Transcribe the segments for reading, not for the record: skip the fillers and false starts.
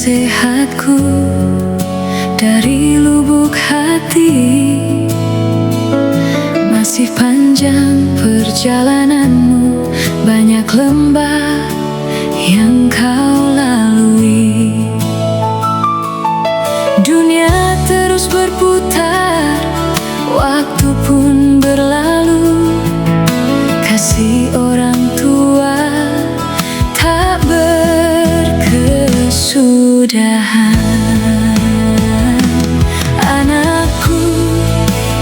nasihatku dari lubuk hati. Masih panjang perjalananmu, banyak lembah yang kau lalui. Dunia terus berputar, waktu pun berlalu. Kasih orang tua tak berkesudahan. Anakku,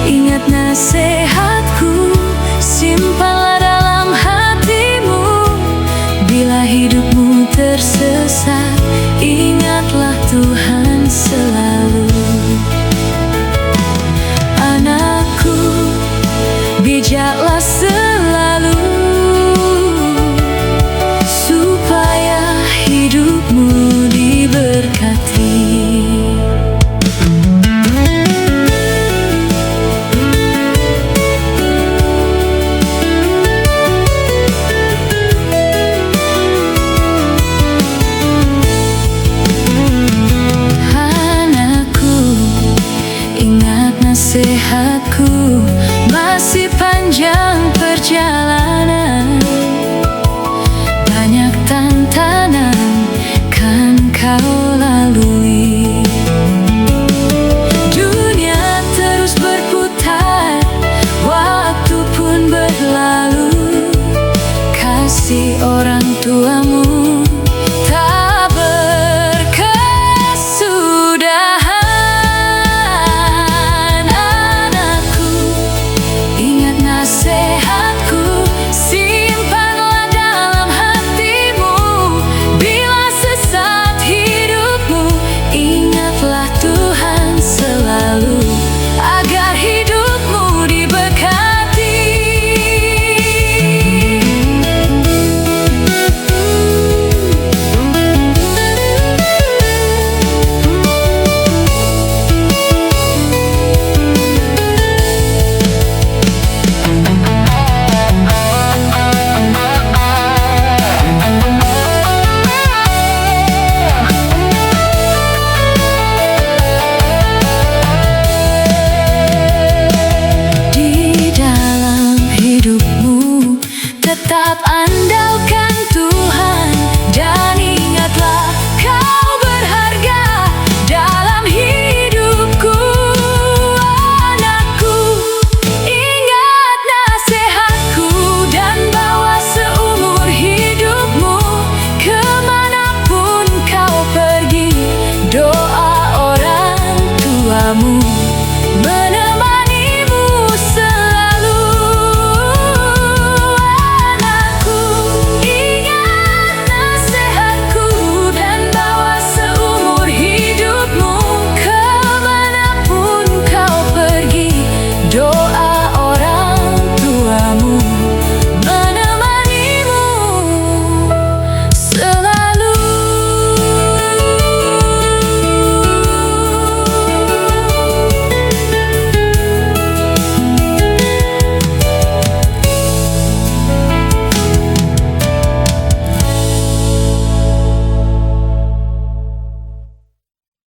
ingat nasihatku, simpanlah dalam hatimu. Bila hidupmu tersesat, ingatlah Tuhan selalu. Anakku, bijaklah selalu, supaya hidupmu diberkati. Nasihatku, masih panjang perjalanan, banyak tantangan kan kau lalui. Dunia terus berputar, waktu pun berlalu. Kasih orang tuamu